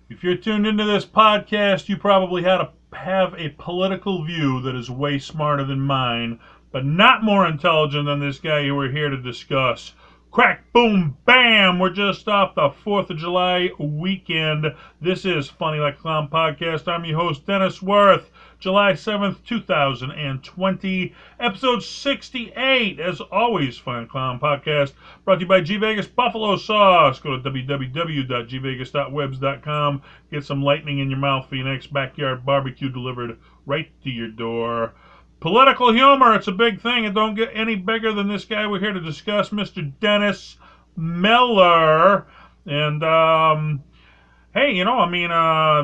If you're tuned into this podcast, you probably have a political view that is way smarter than mine, but not more intelligent than this guy you were here to discuss. Crack, boom, bam! We're just off the 4th of July weekend. This is Funny Like a Clown Podcast. I'm your host, Dennis Wirth. July 7th, 2020, episode 68. As always, Funny Like a Clown Podcast, brought to you by G Vegas Buffalo Sauce. Go to www.gvegas.webs.com. Get some lightning in your mouth for your next backyard barbecue delivered right to your door. Political humor, it's a big thing. It don't get any bigger than this guy we're here to discuss, Mr. Dennis Miller. And, hey,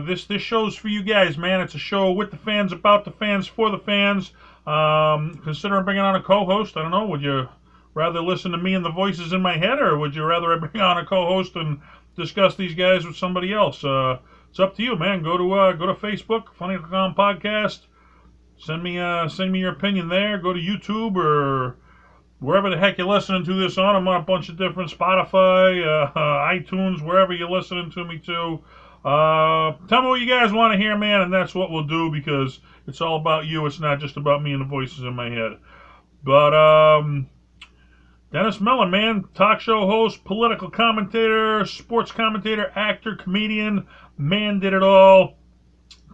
this show's for you guys, man. It's a show with the fans, about the fans, for the fans. Considering bringing on a co-host, I don't know, would you rather listen to me and the voices in my head, or would you rather I bring on a co-host and discuss these guys with somebody else? It's up to you, man. Go to Facebook, Funny Like a Clown Podcast. Send me your opinion there. Go to YouTube or wherever the heck you're listening to this on. I'm on a bunch of different Spotify, iTunes, wherever you're listening to me to. Tell me what you guys want to hear, man, and that's what we'll do, because it's all about you. It's not just about me and the voices in my head. But Dennis Miller, man, talk show host, political commentator, sports commentator, actor, comedian, man did it all.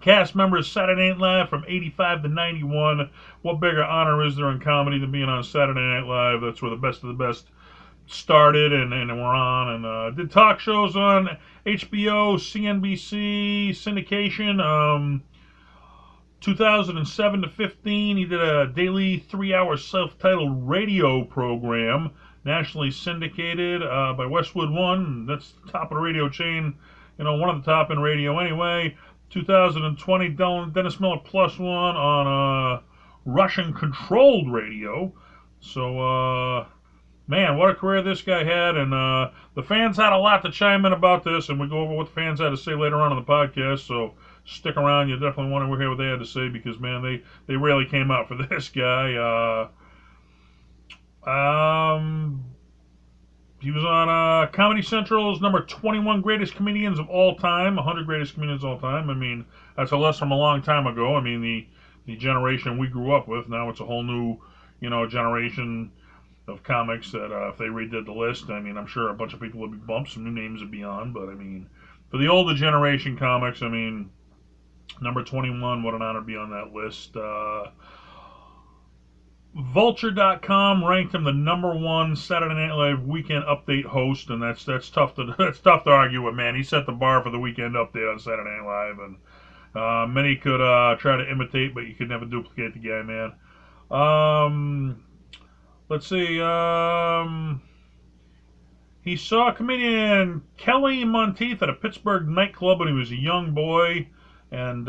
Cast member of Saturday Night Live from 85 to 91. What bigger honor is there in comedy than being on Saturday Night Live? That's where the best of the best started and we're on. And did talk shows on HBO, CNBC, syndication. 2007 to 15, he did a daily 3-hour self-titled radio program, nationally syndicated by Westwood One. That's the top of the radio chain, one of the top in radio anyway. 2020, Dennis Miller Plus One on Russian-controlled radio. So, man, what a career this guy had. And the fans had a lot to chime in about this, and we go over what the fans had to say later on in the podcast. So stick around. You definitely want to hear what they had to say, because, man, they really came out for this guy. He was on Comedy Central's number 21 greatest comedians of all time, 100 greatest comedians of all time. I mean, that's a list from a long time ago. I mean, the generation we grew up with, now it's a whole new, generation of comics that if they redid the list, I mean, I'm sure a bunch of people would be bumped, some new names would be on, but I mean, for the older generation comics, I mean, number 21, what an honor to be on that list. Vulture.com ranked him the number one Saturday Night Live weekend update host, and that's tough to argue with, man. He set the bar for the weekend update on Saturday Night Live, and many could try to imitate, but you could never duplicate the guy, man. Let's see. He saw comedian Kelly Monteith at a Pittsburgh nightclub when he was a young boy, and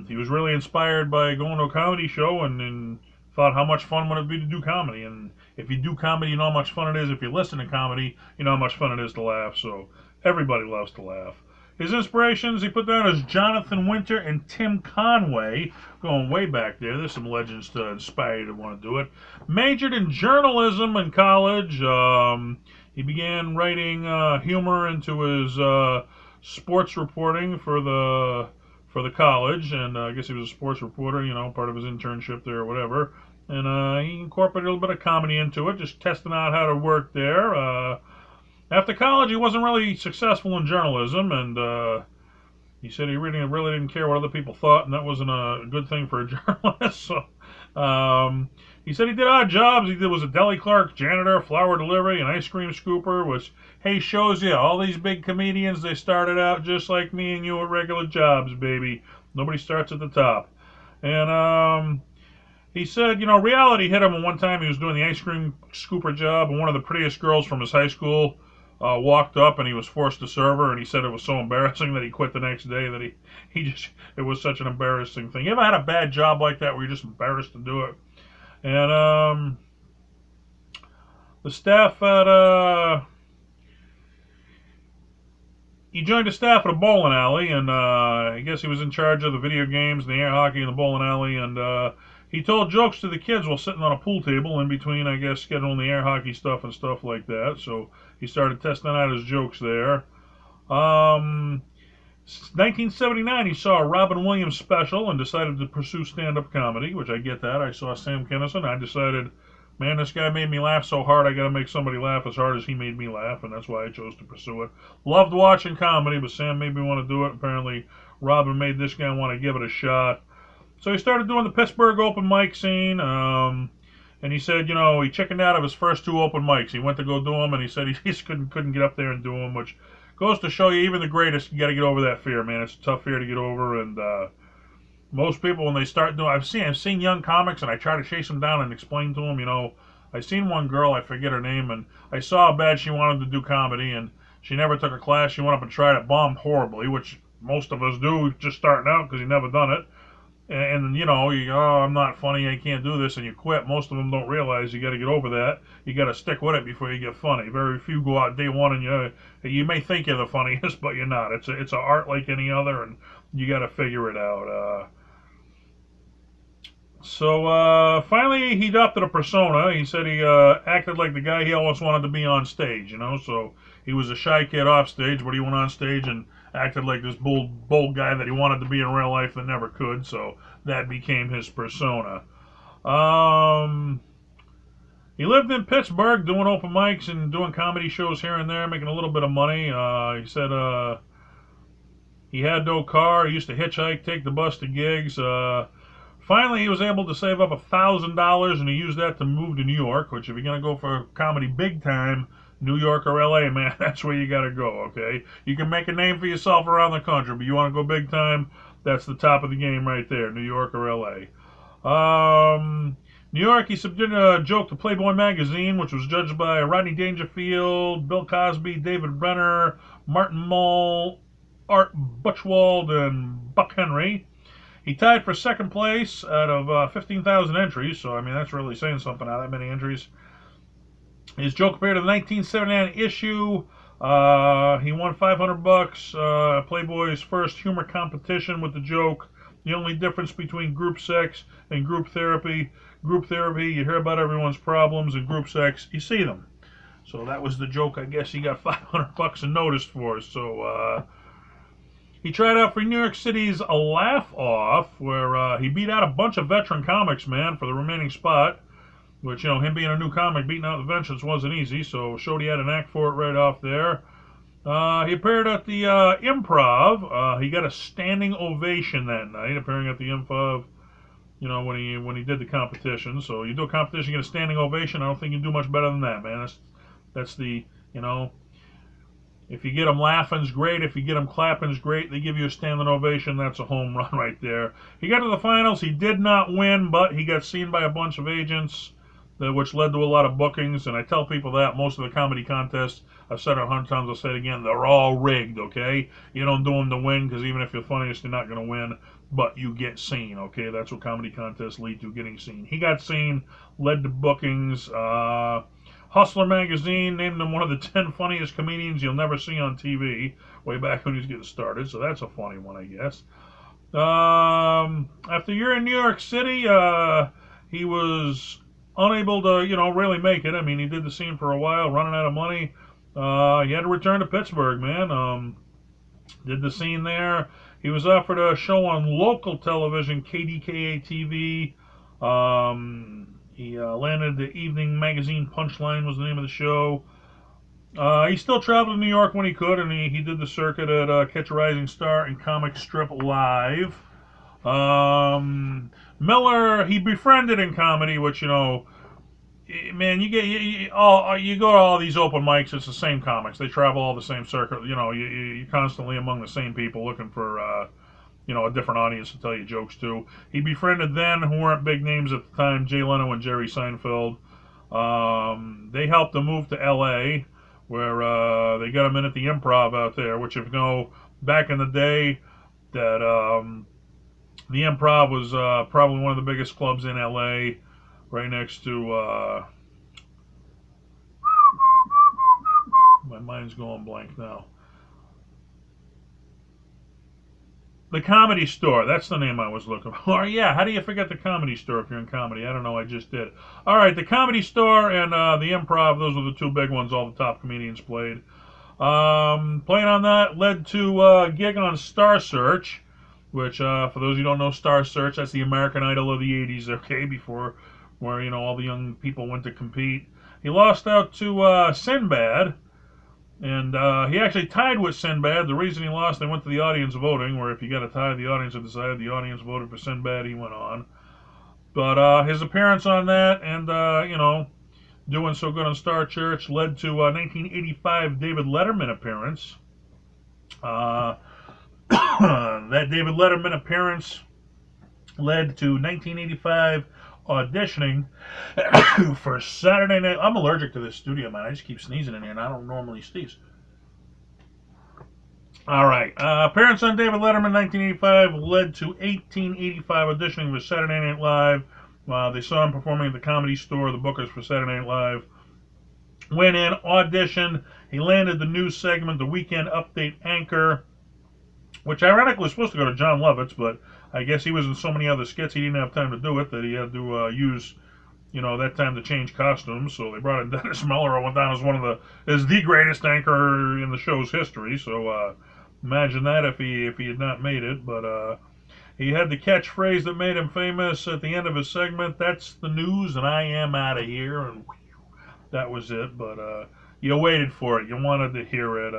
he was really inspired by going to a comedy show, and thought, how much fun would it be to do comedy? And if you do comedy, you know how much fun it is. If you listen to comedy, you know how much fun it is to laugh. So everybody loves to laugh. His inspirations he put down as Jonathan Winter and Tim Conway, going way back there. There's some legends to inspire you to want to do it. Majored in journalism in college. He began writing humor into his sports reporting for the college, and I guess he was a sports reporter, part of his internship there or whatever. And he incorporated a little bit of comedy into it, just testing out how to work there. After college, he wasn't really successful in journalism, and he said he really didn't care what other people thought, and that wasn't a good thing for a journalist. So he said he did odd jobs. He was a deli clerk, janitor, flower delivery, an ice cream scooper, which, hey, shows you all these big comedians, they started out just like me and you at regular jobs, baby. Nobody starts at the top. And he said, reality hit him one time. He was doing the ice cream scooper job, and one of the prettiest girls from his high school walked up, and he was forced to serve her, and he said it was so embarrassing that he quit the next day, that it was such an embarrassing thing. You ever had a bad job like that where you're just embarrassed to do it? And the staff at he joined the staff at a bowling alley, and I guess he was in charge of the video games, the air hockey, and the bowling alley, and he told jokes to the kids while sitting on a pool table in between, I guess, scheduling the air hockey stuff and stuff like that. So he started testing out his jokes there. 1979, he saw a Robin Williams special and decided to pursue stand-up comedy, which I get that. I saw Sam Kinison. I decided, man, this guy made me laugh so hard, I got to make somebody laugh as hard as he made me laugh, and that's why I chose to pursue it. Loved watching comedy, but Sam made me want to do it. Apparently, Robin made this guy want to give it a shot. So he started doing the Pittsburgh open mic scene. And he said, you know, he chickened out of his first 2 open mics. He went to go do them, and he said he just couldn't get up there and do them, which goes to show you, even the greatest, you got to get over that fear, man. It's a tough fear to get over, and most people, when they start doing, I've seen young comics, and I try to chase them down and explain to them, you know, I seen one girl, I forget her name, and I saw how bad she wanted to do comedy, and she never took a class. She went up and tried it, bombed horribly, which most of us do just starting out because you never done it. And you know, I'm not funny, I can't do this, and you quit. Most of them don't realize you got to get over that. You got to stick with it before you get funny. Very few go out day one and you may think you're the funniest, but you're not. It's an art like any other, and you got to figure it out. So finally, he adopted a persona. He said he acted like the guy he always wanted to be on stage. You know, so he was a shy kid off stage, but he went on stage and acted like this bold guy that he wanted to be in real life that never could, so that became his persona. He lived in Pittsburgh doing open mics and doing comedy shows here and there, making a little bit of money. He said he had no car. He used to hitchhike, take the bus to gigs. Finally, he was able to save up $1,000, and he used that to move to New York, which if you're going to go for comedy big time, New York or LA, man, that's where you got to go, okay? You can make a name for yourself around the country, but you want to go big time, that's the top of the game right there, New York or LA. New York, he submitted a joke to Playboy magazine, which was judged by Rodney Dangerfield, Bill Cosby, David Brenner, Martin Mull, Art Butchwald, and Buck Henry. He tied for second place out of 15,000 entries, so I mean that's really saying something out of that many entries. His joke appeared in the 1979 issue. He won $500. Playboy's first humor competition with the joke. The only difference between group sex and group therapy. Group therapy, you hear about everyone's problems, and group sex, you see them. So that was the joke. I guess he got $500 in notice for. So he tried out for New York City's A Laugh Off, where he beat out a bunch of veteran comics, man, for the remaining spot. Which, you know, him being a new comic, beating out the veterans wasn't easy, so showed he had an act for it right off there. He appeared at the Improv. He got a standing ovation that night, appearing at the Improv, you know, when he did the competition. So you do a competition, you get a standing ovation. I don't think you can do much better than that, man. That's the, you know, if you get them laughing's great. If you get them clapping's great. They give you a standing ovation. That's a home run right there. He got to the finals. He did not win, but he got seen by a bunch of agents, which led to a lot of bookings. And I tell people that most of the comedy contests, I've said it 100 times, I'll say it again, they're all rigged, okay? You don't do them to win, because even if you're funniest, you're not going to win, but you get seen, okay? That's what comedy contests lead to, getting seen. He got seen, led to bookings. Hustler magazine named him one of the 10 funniest comedians you'll never see on TV, way back when he was getting started, so that's a funny one, I guess. After a year in New York City, he was unable to, you know, really make it. I mean, he did the scene for a while, running out of money. He had to return to Pittsburgh, man. Did the scene there. He was offered a show on local television, KDKA-TV. He landed the evening magazine. Punchline was the name of the show. He still traveled to New York when he could, and he did the circuit at Catch a Rising Star and Comic Strip Live. Miller, he befriended in comedy, which, you know, man, you go to all these open mics, it's the same comics. They travel all the same circuit. You know, you're constantly among the same people looking for, you know, a different audience to tell you jokes to. He befriended then, who weren't big names at the time, Jay Leno and Jerry Seinfeld. They helped him move to L.A., where they got him in at the Improv out there, which, if you know, back in the day, that the Improv was probably one of the biggest clubs in L.A., right next to, my mind's going blank now. The Comedy Store, that's the name I was looking for. Yeah, how do you forget the Comedy Store if you're in comedy? I don't know, I just did. All right, the Comedy Store and the Improv, those were the two big ones all the top comedians played. Playing on that led to a gig on Star Search, which, for those who don't know Star Search, that's the American Idol of the 80s, okay, before where, all the young people went to compete. He lost out to Sinbad, and he actually tied with Sinbad. The reason he lost, they went to the audience voting, where if you got a tie, the audience had decided. The audience voted for Sinbad, he went on. But his appearance on that and, doing so good on Star Church led to a 1985 David Letterman appearance. Uh, that David Letterman appearance led to 1985 auditioning for Saturday Night. I'm allergic to this studio, man. I just keep sneezing in here, and I don't normally sneeze. All right. Appearance on David Letterman 1985 led to 1885 auditioning for Saturday Night Live. They saw him performing at the Comedy Store, the bookers for Saturday Night Live. Went in, auditioned. He landed the news segment, the Weekend Update anchor, which ironically was supposed to go to John Lovitz, but I guess he was in so many other skits he didn't have time to do it, that he had to use, that time to change costumes. So they brought in Dennis Miller, who went down as the greatest anchor in the show's history. So imagine that if he had not made it. But he had the catchphrase that made him famous at the end of his segment: "That's the news, and I am out of here." And that was it. But you waited for it. You wanted to hear it.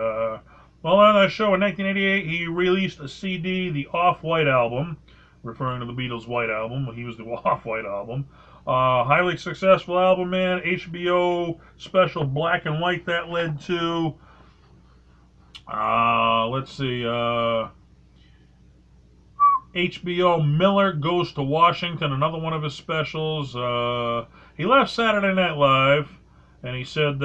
Well, on that show in 1988, he released a CD, the Off-White album, referring to the Beatles' White Album. He was the Off-White album. Highly successful album, man. HBO special Black and White that led to. Let's see. HBO Miller Goes to Washington, another one of his specials. He left Saturday Night Live, and he said,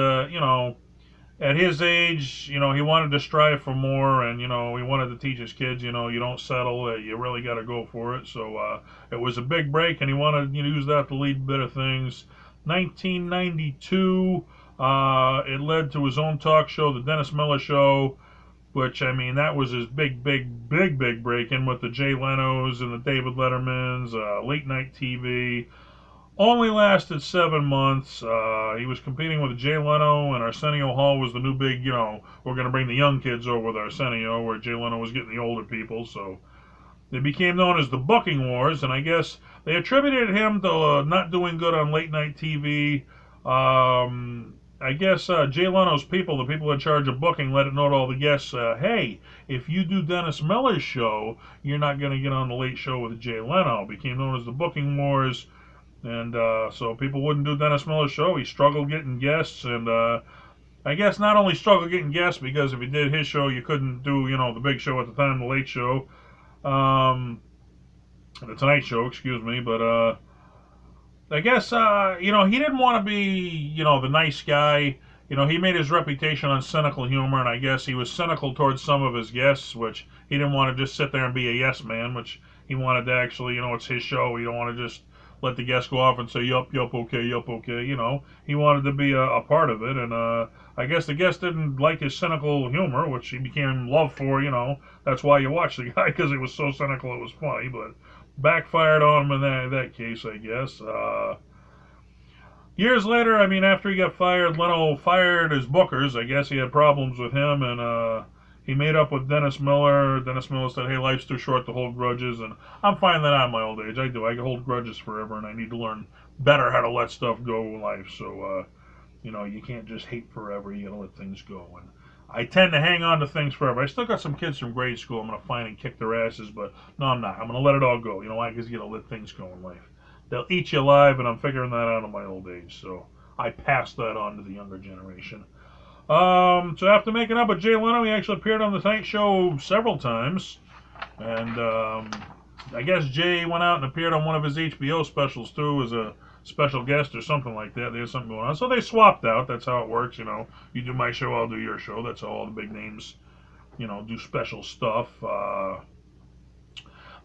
at his age, he wanted to strive for more, and, he wanted to teach his kids, you don't settle, you really got to go for it. So it was a big break, and he wanted to use that to lead better things. 1992, it led to his own talk show, The Dennis Miller Show, which, that was his big break in with the Jay Leno's and the David Lettermans, late night TV. Only lasted 7 months. He was competing with Jay Leno, and Arsenio Hall was the new big, we're going to bring the young kids over with Arsenio, where Jay Leno was getting the older people. So they became known as the Booking Wars, and I guess they attributed him to not doing good on late night TV. I guess Jay Leno's people, the people in charge of booking, let it know to all the guests, hey, if you do Dennis Miller's show, you're not going to get on the late show with Jay Leno. Became known as the Booking Wars. And so people wouldn't do Dennis Miller's show. He struggled getting guests, and I guess not only struggled getting guests, because if he did his show, you couldn't do, the big show at the time, the late show, the Tonight Show, excuse me. But I guess, he didn't want to be, the nice guy. He made his reputation on cynical humor, and I guess he was cynical towards some of his guests, which he didn't want to just sit there and be a yes man, which he wanted to actually, it's his show. He don't want to just let the guests go off and say, yup, okay, yup, okay. He wanted to be a part of it, and I guess the guests didn't like his cynical humor, which he became loved for, That's why you watch the guy, because he was so cynical it was funny, but backfired on him in that case, I guess. Years later, after he got fired, Leno fired his bookers. I guess he had problems with him, and he made up with Dennis Miller. Dennis Miller said, hey, life's too short to hold grudges, and I'm finding that out in my old age. I do. I can hold grudges forever, and I need to learn better how to let stuff go in life. So, you can't just hate forever. You got to let things go. And I tend to hang on to things forever. I still got some kids from grade school I'm going to find and kick their asses, but no, I'm not. I'm going to let it all go. You know why? Because you got to let things go in life. They'll eat you alive, and I'm figuring that out in my old age. So I pass that on to the younger generation. So after making up with Jay Leno, he actually appeared on the Tonight Show several times. And I guess Jay went out and appeared on one of his HBO specials, too, as a special guest or something like that. They had something going on. So they swapped out. That's how it works, You do my show, I'll do your show. That's how all the big names, do special stuff.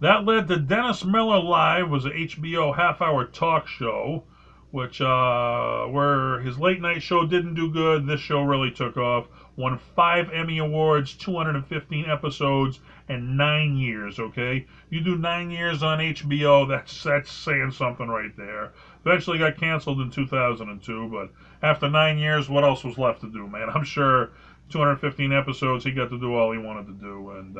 That led to Dennis Miller Live, was an HBO half-hour talk show, which where his late night show didn't do good. This show really took off. Won 5 Emmy Awards, 215 episodes, and 9 years, okay? You do 9 years on HBO, that's saying something right there. Eventually got canceled in 2002, but after 9 years, what else was left to do, man? I'm sure 215 episodes, he got to do all he wanted to do. And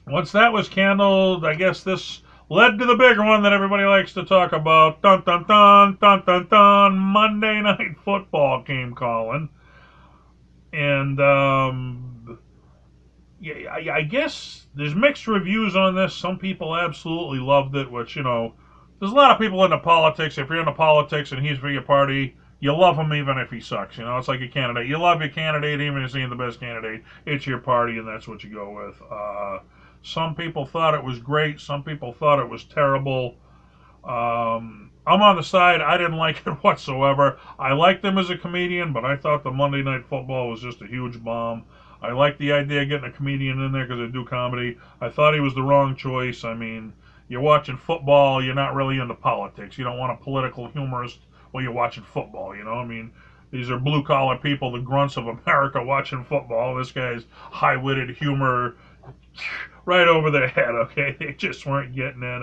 once that was candled, I guess this led to the bigger one that everybody likes to talk about. Dun dun dun dun dun dun. Monday Night Football came calling, and yeah, I guess there's mixed reviews on this. Some people absolutely loved it, which, there's a lot of people into politics. If you're into politics and he's for your party, you love him even if he sucks. It's like a candidate. You love your candidate even if he's the best candidate. It's your party, and that's what you go with. Some people thought it was great. Some people thought it was terrible. I'm on the side. I didn't like it whatsoever. I liked him as a comedian, but I thought the Monday Night Football was just a huge bomb. I liked the idea of getting a comedian in there because they do comedy. I thought he was the wrong choice. I mean, you're watching football. You're not really into politics. You don't want a political humorist while you're watching football, I mean, these are blue-collar people, the grunts of America watching football. This guy's high-witted humor right over their head, okay? They just weren't getting it.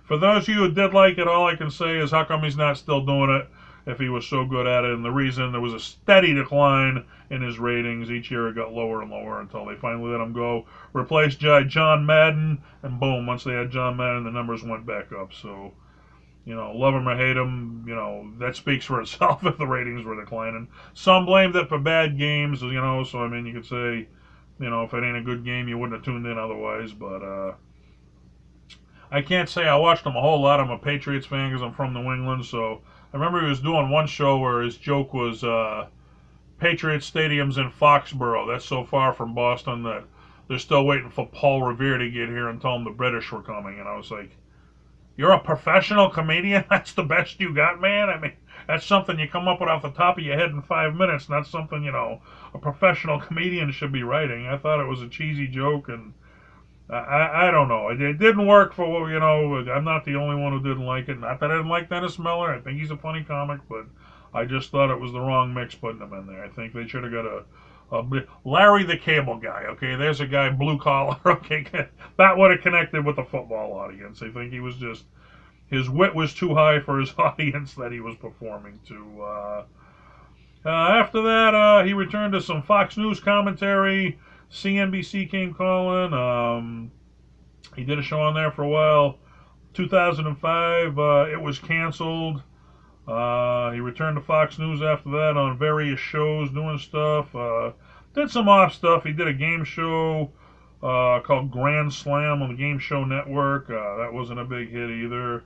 For those of you who did like it, all I can say is how come he's not still doing it if he was so good at it? And the reason, there was a steady decline in his ratings. Each year it got lower and lower until they finally let him go. Replaced John Madden, and boom, once they had John Madden, the numbers went back up. So, love him or hate him, that speaks for itself if the ratings were declining. Some blamed it for bad games, so I mean, you could say, if it ain't a good game, you wouldn't have tuned in otherwise, but I can't say I watched him a whole lot. I'm a Patriots fan because I'm from New England, so I remember he was doing one show where his joke was Patriots Stadium's in Foxborough. That's so far from Boston that they're still waiting for Paul Revere to get here and tell them the British were coming, and I was like, you're a professional comedian? That's the best you got, man? I mean, that's something you come up with off the top of your head in 5 minutes, not something, a professional comedian should be writing. I thought it was a cheesy joke, and I don't know. It didn't work for, I'm not the only one who didn't like it. Not that I didn't like Dennis Miller. I think he's a funny comic, but I just thought it was the wrong mix putting him in there. I think they should have got a Larry the Cable Guy, okay? There's a guy, blue collar, okay? That would have connected with the football audience. I think he was just, his wit was too high for his audience that he was performing to. After that, he returned to some Fox News commentary. CNBC came calling. He did a show on there for a while. 2005, it was canceled. He returned to Fox News after that on various shows, doing stuff. Did some off stuff. He did a game show called Grand Slam on the Game Show Network. That wasn't a big hit either.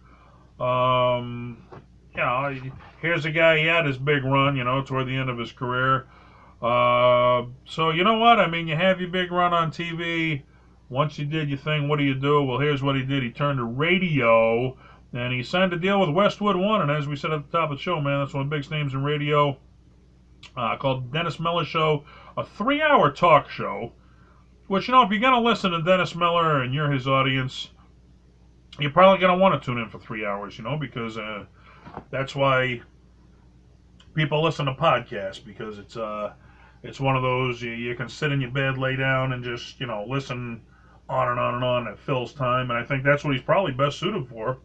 Here's a guy, he had his big run, toward the end of his career. So you know what? I mean, you have your big run on TV. Once you did your thing, what do you do? Well, here's what he did. He turned to radio, and he signed a deal with Westwood One. And as we said at the top of the show, man, that's one of the biggest names in radio, called Dennis Miller Show, a 3-hour talk show. Which, if you're going to listen to Dennis Miller and you're his audience, you're probably going to want to tune in for 3 hours, because that's why people listen to podcasts, because it's one of those you can sit in your bed, lay down, and just listen on and on and on. It fills time, and I think that's what he's probably best suited for,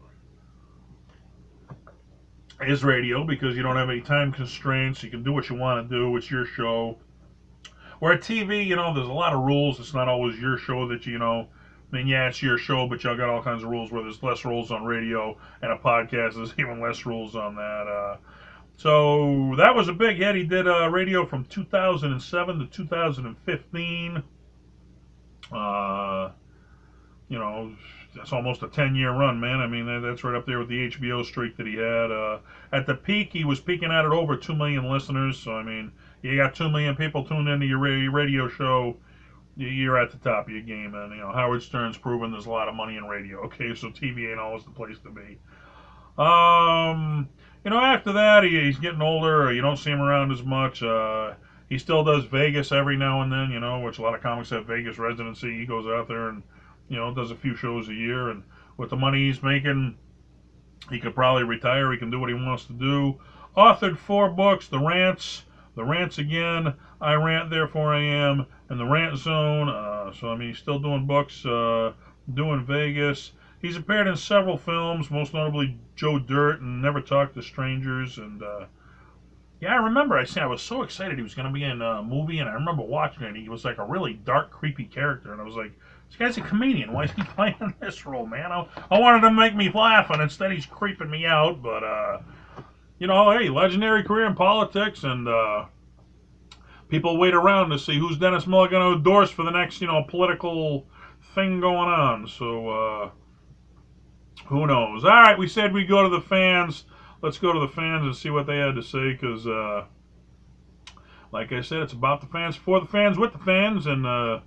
is radio, because you don't have any time constraints. You can do what you want to do. It's your show. Where at TV, there's a lot of rules. It's not always your show that I mean, yeah, it's your show, but y'all got all kinds of rules where there's less rules on radio, and a podcast, there's even less rules on that. So that was a big hit. He did radio from 2007 to 2015. That's almost a 10-year run, man. I mean, that's right up there with the HBO streak that he had. At the peak, he was peaking at over 2 million listeners. So, I mean, you got 2 million people tuned into your radio show, you're at the top of your game. And, Howard Stern's proven there's a lot of money in radio. Okay, so TV ain't always the place to be. After that, he's getting older. You don't see him around as much. He still does Vegas every now and then, which a lot of comics have Vegas residency. He goes out there and, does a few shows a year. And with the money he's making, he could probably retire. He can do what he wants to do. Authored 4 books, The Rants Again, I Rant, Therefore I Am, and The Rant Zone. So, I mean, he's still doing books, doing Vegas. He's appeared in several films, most notably Joe Dirt and Never Talk to Strangers. And Yeah, I remember. I was so excited he was going to be in a movie, and I remember watching it. He was like a really dark, creepy character, and I was like, "This guy's a comedian. Why is he playing this role, man?" I wanted to make me laugh, and instead he's creeping me out. But hey, legendary career in politics, and people wait around to see who's Dennis Miller going to endorse for the next, political thing going on. So who knows? All right, we said we'd go to the fans. Let's go to the fans and see what they had to say, because like I said, it's about the fans, for the fans, with the fans. And if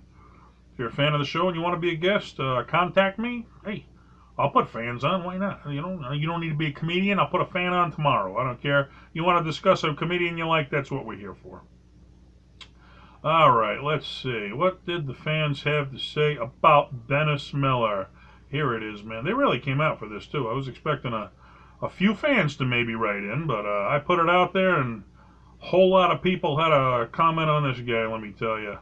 you're a fan of the show and you want to be a guest, contact me. Hey, I'll put fans on. Why not? You don't need to be a comedian. I'll put a fan on tomorrow. I don't care. You want to discuss a comedian you like? That's what we're here for. All right, let's see. What did the fans have to say about Dennis Miller? Here it is, man. They really came out for this, too. I was expecting a few fans to maybe write in, but I put it out there, and a whole lot of people had a comment on this guy, let me tell you.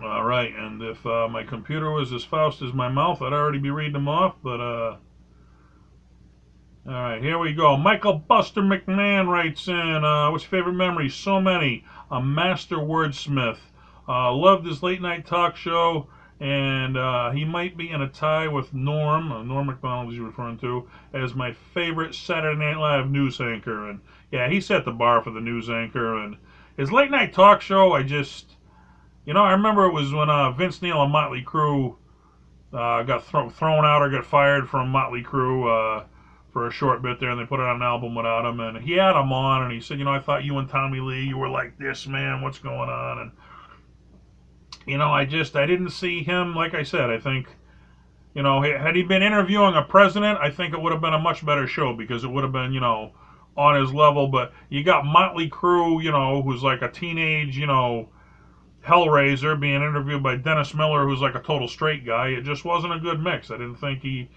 All right, and if my computer was as fast as my mouth, I'd already be reading them off, but all right, here we go. Michael Buster McMahon writes in, what's your favorite memory? So many. A master wordsmith. Loved his late night talk show, and he might be in a tie with Norm MacDonald, as you're referring to, as my favorite Saturday Night Live news anchor. And yeah, he set the bar for the news anchor. And his late night talk show, I remember it was when Vince Neil and Motley Crue got thrown out or got fired from Motley Crue for a short bit there, and they put it on an album without him. And he had him on, and he said, I thought you and Tommy Lee, you were like this, man. What's going on? And I didn't see him. Like I said, I think, had he been interviewing a president, I think it would have been a much better show, because it would have been, on his level. But you got Motley Crue, who's like a teenage, hellraiser, being interviewed by Dennis Miller, who's like a total straight guy. It just wasn't a good mix. I didn't think he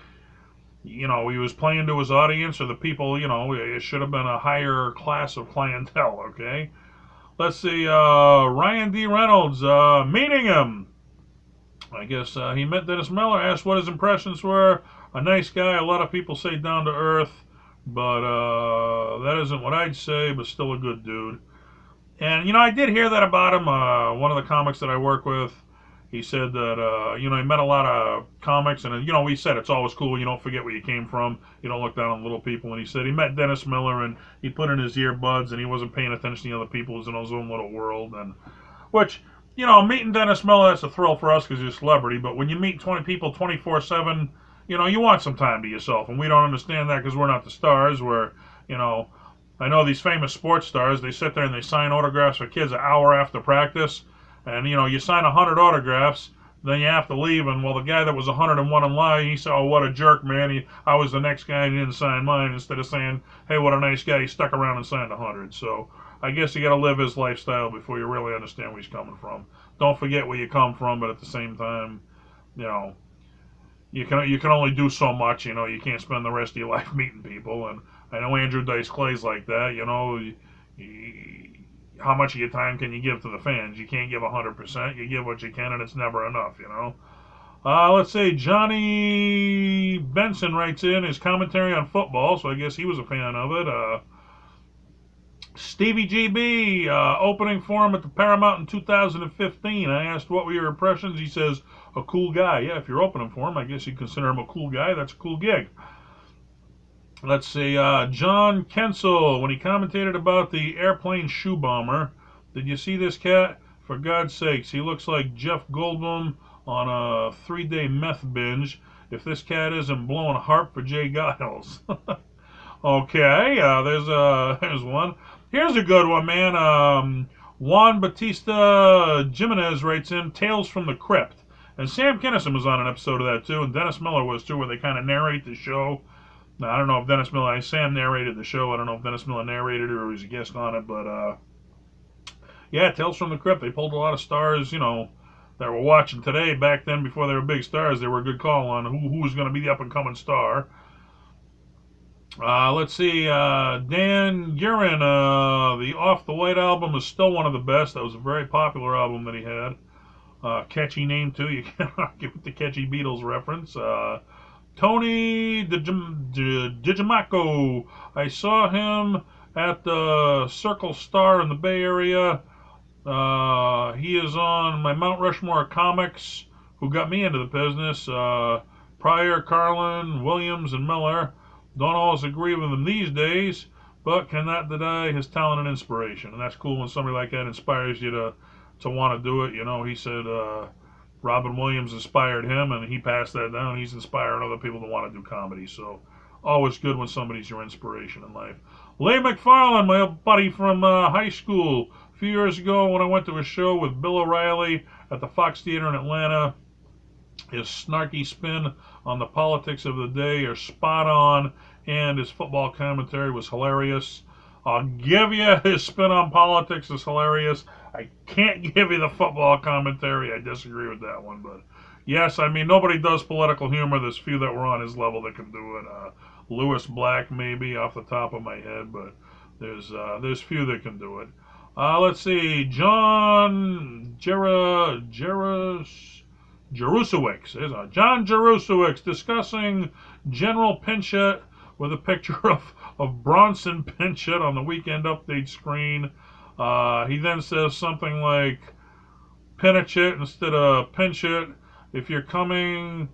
was playing to his audience or the people. It should have been a higher class of clientele. Okay. Let's see, Ryan D. Reynolds, meeting him. I guess he met Dennis Miller, asked what his impressions were. A nice guy, a lot of people say down to earth, but that isn't what I'd say, but still a good dude. And, I did hear that about him. One of the comics that I work with, he said that, he met a lot of comics, and, we said it's always cool. You don't forget where you came from. You don't look down on little people. And he said he met Dennis Miller, and he put in his earbuds, and he wasn't paying attention to the other people. He was in his own little world. And which, meeting Dennis Miller, that's a thrill for us because he's a celebrity. But when you meet 20 people 24/7, you want some time to yourself. And we don't understand that because we're not the stars. I know these famous sports stars, they sit there and they sign autographs for kids an hour after practice. And, you sign 100 autographs, then you have to leave. And, well, the guy that was 101 in line, he said, oh, what a jerk, man. I was the next guy and he didn't sign mine. Instead of saying, hey, what a nice guy, he stuck around and signed 100. So I guess you got to live his lifestyle before you really understand where he's coming from. Don't forget where you come from, but at the same time, you can only do so much. You can't spend the rest of your life meeting people. And I know Andrew Dice Clay's like that. How much of your time can you give to the fans? You can't give 100%. You give what you can, and it's never enough, Let's say Johnny Benson writes in his commentary on football, so I guess he was a fan of it. Stevie GB, opening for him at the Paramount in 2015. I asked, what were your impressions? He says, a cool guy. Yeah, if you're opening for him, I guess you consider him a cool guy. That's a cool gig. Let's see, John Kensel, when he commentated about the airplane shoe bomber, did you see this cat? For God's sakes, he looks like Jeff Goldblum on a 3-day meth binge. If this cat isn't blowing a harp for Jay Giles. Okay, there's one. Here's a good one, man. Juan Batista Jimenez writes in, Tales from the Crypt. And Sam Kinison was on an episode of that, too, and Dennis Miller was, too, where they kind of narrate the show. Now, I don't know if Sam narrated the show. I don't know if Dennis Miller narrated it or was a guest on it, but, yeah, Tales from the Crypt. They pulled a lot of stars, that were watching today. Back then, before they were big stars, they were a good call on who was going to be the up-and-coming star. Let's see, Dan Guerin, the Off the White album is still one of the best. That was a very popular album that he had. Catchy name, too. You can't argue with the catchy Beatles reference. Tony DiGiamaco, I saw him at the Circle Star in the Bay Area. He is on my Mount Rushmore comics who got me into the business. Pryor, Carlin, Williams, and Miller. Don't always agree with him these days, but cannot deny his talent and inspiration. And that's cool when somebody like that inspires you to want to do it. You know, he said Robin Williams inspired him, and he passed that down. He's inspiring other people to want to do comedy. So always good when somebody's your inspiration in life. Leigh McFarland, my buddy from high school. A few years ago when I went to a show with Bill O'Reilly at the Fox Theater in Atlanta, his snarky spin on the politics of the day are spot on, and his football commentary was hilarious. I'll give you his spin on politics is hilarious. I can't give you the football commentary. I disagree with that one, but yes, I mean, nobody does political humor. There's few that were on his level that can do it. Lewis Black, maybe, off the top of my head, but there's few that can do it. Let's see, John Jerusowicz. John Jerusowicz discussing General Pinchot with a picture of Bronson Pinchot on the Weekend Update screen. He then says something like Pinchot instead of Pinchot. If you're coming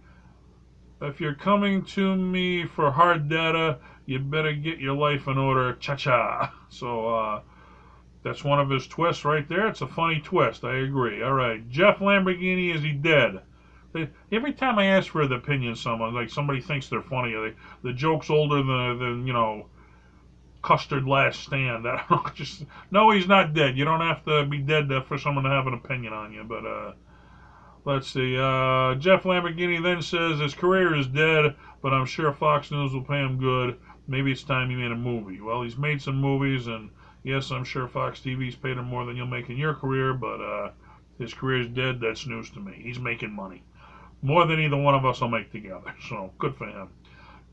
to me for hard data, you better get your life in order. Cha-cha. So that's one of his twists right there. It's a funny twist. I agree. All right. Jeff Lamborghini, is he dead? Every time I ask for the opinion of someone, like somebody thinks they're funny, the joke's older than Custard Last Stand. I don't know. Just no, he's not dead. You don't have to be dead for someone to have an opinion on you. But let's see. Jeff Lamborghini then says his career is dead, but I'm sure Fox News will pay him good. Maybe it's time he made a movie. Well, he's made some movies, and yes, I'm sure Fox TV's paid him more than you'll make in your career, but his career's dead. That's news to me. He's making money. More than either one of us will make together. So, good for him.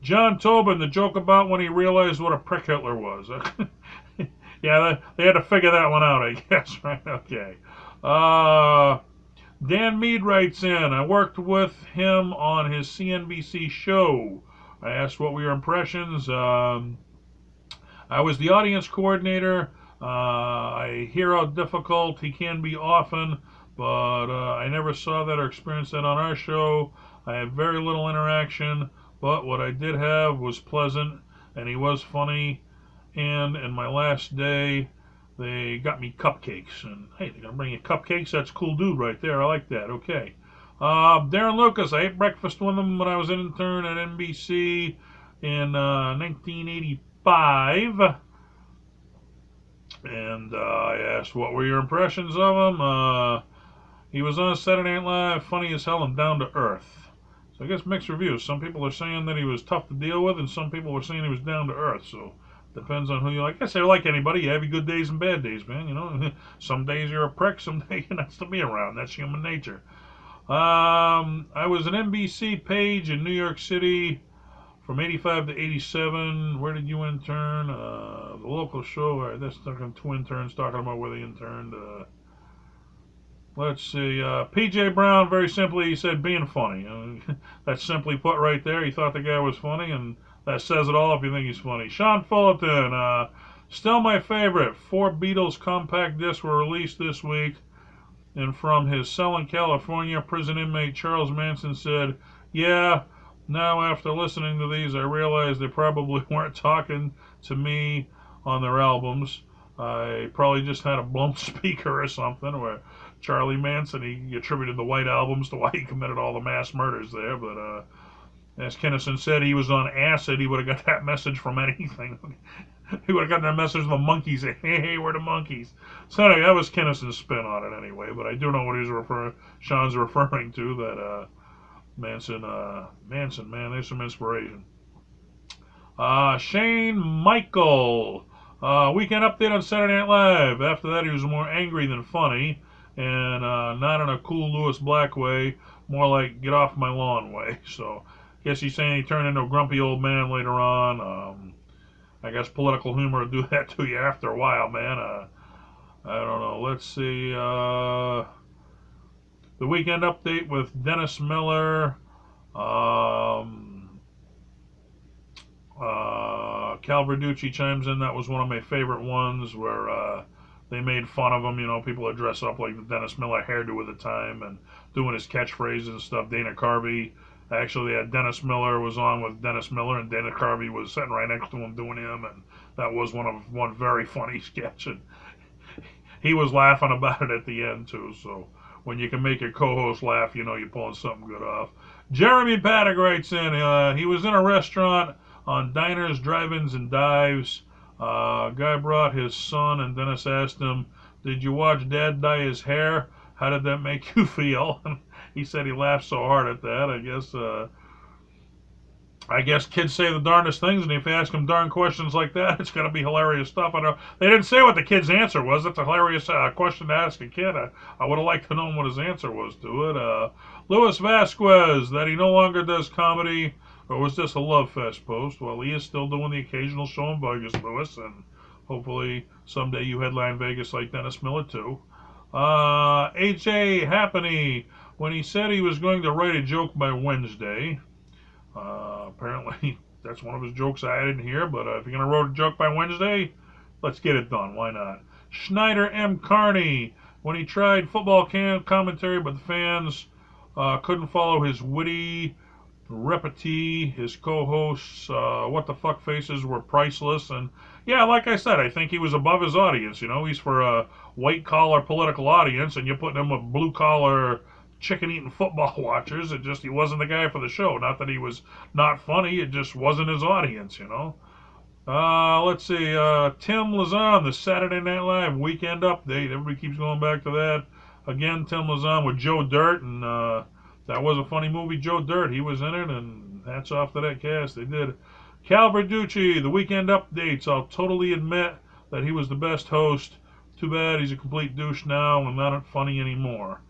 John Tobin, the joke about when he realized what a prick Hitler was. Yeah, they had to figure that one out, I guess, right? Okay. Dan Meade writes in, I worked with him on his CNBC show. I asked what were your impressions. I was the audience coordinator. I hear how difficult he can be often, but I never saw that or experienced that on our show. I had very little interaction, but what I did have was pleasant, and he was funny. And in my last day, they got me cupcakes. And hey, they're going to bring you cupcakes? That's a cool dude right there. I like that. Okay. Darren Lucas, I ate breakfast with him when I was an intern at NBC in 1985. And I asked, what were your impressions of him? He was on Saturday Night Live, funny as hell and down to earth. So I guess mixed reviews. Some people are saying that he was tough to deal with, and some people were saying he was down to earth. So depends on who you like. I guess they're like anybody. You have your good days and bad days, man. You know, some days you're a prick, some days you're nice to be around. That's human nature. I was an NBC page in New York City from 85 to 87. Where did you intern? The local show. That's talking two interns talking about where they interned. Let's see. P.J. Brown, very simply, he said being funny. That's simply put right there. He thought the guy was funny, and that says it all if you think he's funny. Sean Fullerton, still my favorite. 4 Beatles compact discs were released this week. And from his cell in California, prison inmate Charles Manson said, yeah, now after listening to these, I realize they probably weren't talking to me on their albums. I probably just had a blown speaker or something, where Charlie Manson, he attributed the White Albums to why he committed all the mass murders there. But as Kinnison said, he was on acid. He would have got that message from anything. He would have gotten that message from the Monkees. Hey, we're the Monkees. So anyway, that was Kinnison's spin on it anyway. But I do know what Sean's referring to, that Manson, man, there's some inspiration. Shane Michael, Weekend Update on Saturday Night Live. After that, he was more angry than funny, and not in a cool Lewis Black way, more like get off my lawn way. So I guess he's saying he turned into a grumpy old man later on. I guess political humor will do that to you after a while, man. I don't know. Let's see. The Weekend Update with Dennis Cal Verducci chimes in. That was one of my favorite ones where they made fun of him. You know, people that dress up like the Dennis Miller hairdo at the time and doing his catchphrases and stuff. Dana Carvey. Actually, Dennis Miller was on with Dennis Miller, and Dana Carvey was sitting right next to him doing him, and that was one very funny sketch. And he was laughing about it at the end too. So when you can make your co-host laugh, you know you're pulling something good off. Jeremy Paddock writes in. He was in a restaurant on Diners, Drive-Ins, and Dives. Guy brought his son, and Dennis asked him, "Did you watch Dad dye his hair? How did that make you feel?" He said he laughed so hard at that. I guess kids say the darndest things, and if you ask them darn questions like that, it's going to be hilarious stuff. I know they didn't say what the kid's answer was. It's a hilarious question to ask a kid. I would have liked to know what his answer was to it. Luis Vasquez, that he no longer does comedy, or was this a love fest post? Well, he is still doing the occasional show in Vegas, Luis, and hopefully someday you headline Vegas like Dennis Miller too. H.A. Happany, when he said he was going to write a joke by Wednesday. Apparently, that's one of his jokes I didn't hear, but if you're going to write a joke by Wednesday, let's get it done. Why not? Schneider M. Carney, when he tried football commentary, but the fans couldn't follow his witty repartee, his co-hosts, what the fuck faces were priceless. And yeah, like I said, I think he was above his audience. You know, he's for a white-collar political audience, and you're putting him with blue-collar chicken-eating football watchers. He wasn't the guy for the show. Not that he was not funny, it just wasn't his audience, you know. Let's see, Tim Lazan, the Saturday Night Live Weekend Update. Everybody keeps going back to that. Again, Tim Lazan with Joe Dirt, and that was a funny movie, Joe Dirt. He was in it, and hats off to that cast. They did. Cal Verducci, the Weekend Updates. I'll totally admit that he was the best host. Too bad he's a complete douche now and not funny anymore.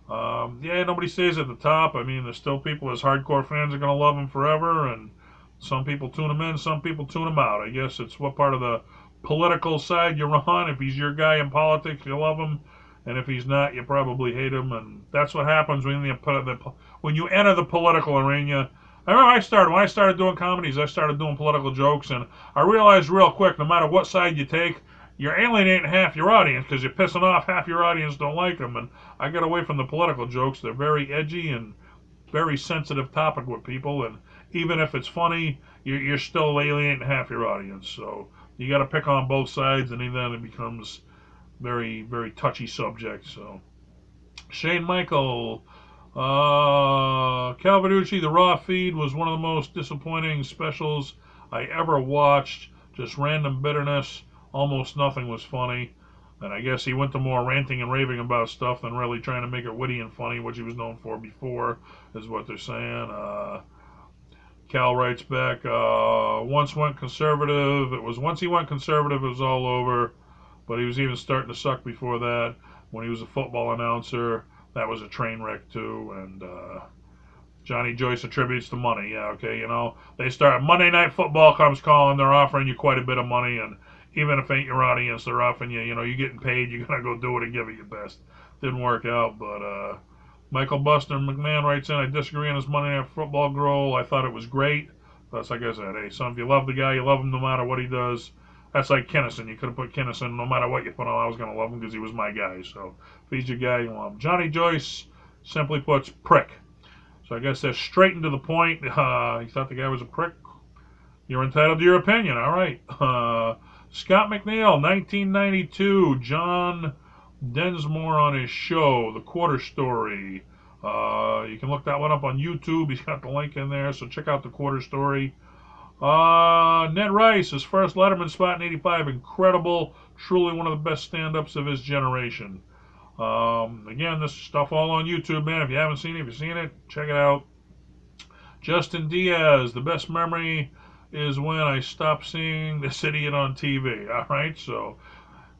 Yeah, nobody stays at the top. I mean, there's still people as hardcore fans are going to love him forever, and some people tune him in, some people tune him out. I guess it's what part of the political side you're on. If he's your guy in politics, you love him, and if he's not, you probably hate him, and that's what happens when you enter the political arena. I remember when I started doing comedies, I started doing political jokes, and I realized real quick, no matter what side you take, you're alienating half your audience because you're pissing off half your audience don't like them. And I got away from the political jokes. They're very edgy and very sensitive topic with people. And even if it's funny, you're still alienating half your audience. So you got to pick on both sides, and then it becomes very, very touchy subject. So Shane Michael, Cal Verducci, the Raw Feed was one of the most disappointing specials I ever watched. Just random bitterness. Almost nothing was funny, and I guess he went to more ranting and raving about stuff than really trying to make it witty and funny, which he was known for before, is what they're saying. Cal writes back, once he went conservative, it was all over, but he was even starting to suck before that. When he was a football announcer, that was a train wreck too, and Johnny Joyce attributes the money. Yeah, okay, you know, they start, Monday Night Football comes calling, they're offering you quite a bit of money, and even if it ain't your audience, they're offering you, you know, you're getting paid, you're going to go do it and give it your best. Didn't work out, but Michael Buster McMahon writes in, I disagree on his Monday Night Football role. I thought it was great. That's like I said, hey, if you love the guy, you love him no matter what he does. That's like Kinnison. You could have put Kinnison, no matter what you put on, I was going to love him because he was my guy. So if he's your guy, you love him. Johnny Joyce simply puts, prick. So I guess they're straight and to the point. He thought the guy was a prick. You're entitled to your opinion, all right. Scott McNeil, 1992, John Densmore on his show, The Quarter Story. You can look that one up on YouTube. He's got the link in there, so check out The Quarter Story. Ned Rice, his first Letterman spot in 85, incredible, truly one of the best stand-ups of his generation. Again, this stuff all on YouTube, man. If you haven't seen it, if you've seen it, check it out. Justin Diaz, the best memory is when I stopped seeing this idiot on TV. All right, so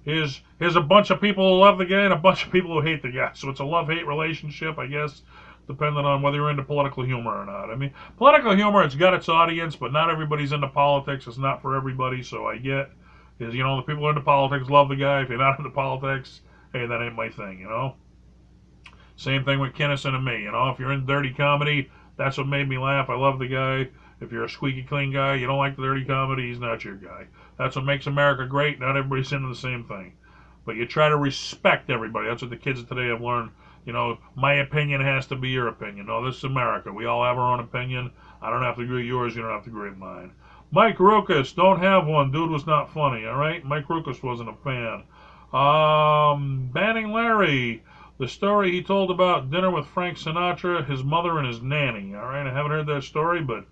here's a bunch of people who love the guy and a bunch of people who hate the guy. So it's a love-hate relationship, I guess, depending on whether you're into political humor or not. I mean, political humor, it's got its audience, but not everybody's into politics. It's not for everybody, so I get is, you know, the people who are into politics love the guy. If you're not into politics, hey, that ain't my thing, you know? Same thing with Kinnison and me, you know? If you're in dirty comedy, that's what made me laugh. I love the guy. If you're a squeaky clean guy, you don't like the dirty comedy, he's not your guy. That's what makes America great. Not everybody's into the same thing. But you try to respect everybody. That's what the kids of today have learned. You know, my opinion has to be your opinion. No, this is America. We all have our own opinion. I don't have to agree with yours. You don't have to agree with mine. Mike Rukas, don't have one. Dude was not funny, all right? Mike Rukas wasn't a fan. Banning Larry, the story he told about dinner with Frank Sinatra, his mother, and his nanny. All right, I haven't heard that story, but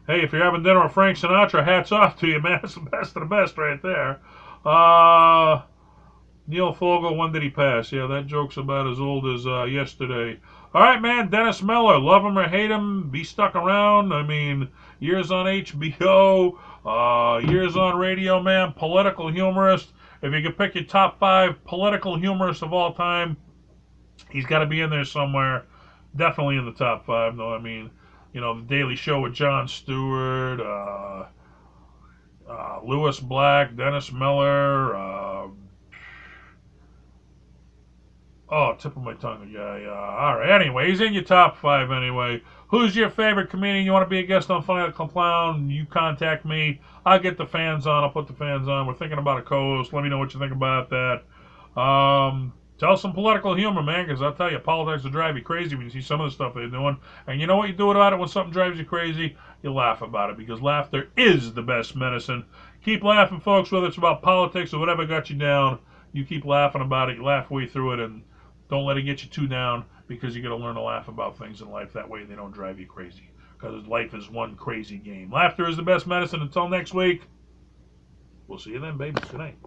hey, if you're having dinner with Frank Sinatra, hats off to you, man. It's the best of the best right there. Neil Fogel, when did he pass? Yeah, that joke's about as old as yesterday. All right, man, Dennis Miller, love him or hate him, be stuck around. I mean, years on HBO, years on radio, man, political humorist. If you could pick your top 5 political humorists of all time, he's got to be in there somewhere. Definitely in the top 5, though. I mean, you know, The Daily Show with Jon Stewart, Lewis Black, Dennis Miller, tip of my tongue, guy. All right, anyway, he's in your top 5 anyway. Who's your favorite comedian? You want to be a guest on Funny Like a Clown? You contact me. I'll get the fans on. I'll put the fans on. We're thinking about a co-host. Let me know what you think about that. Tell some political humor, man, because I'll tell you, politics will drive you crazy when you see some of the stuff they're doing. And you know what you do about it when something drives you crazy? You laugh about it, because laughter is the best medicine. Keep laughing, folks, whether it's about politics or whatever got you down. You keep laughing about it. You laugh way through it, and don't let it get you too down, because you got to learn to laugh about things in life. That way they don't drive you crazy, because life is one crazy game. Laughter is the best medicine. Until next week, we'll see you then, baby. Good night.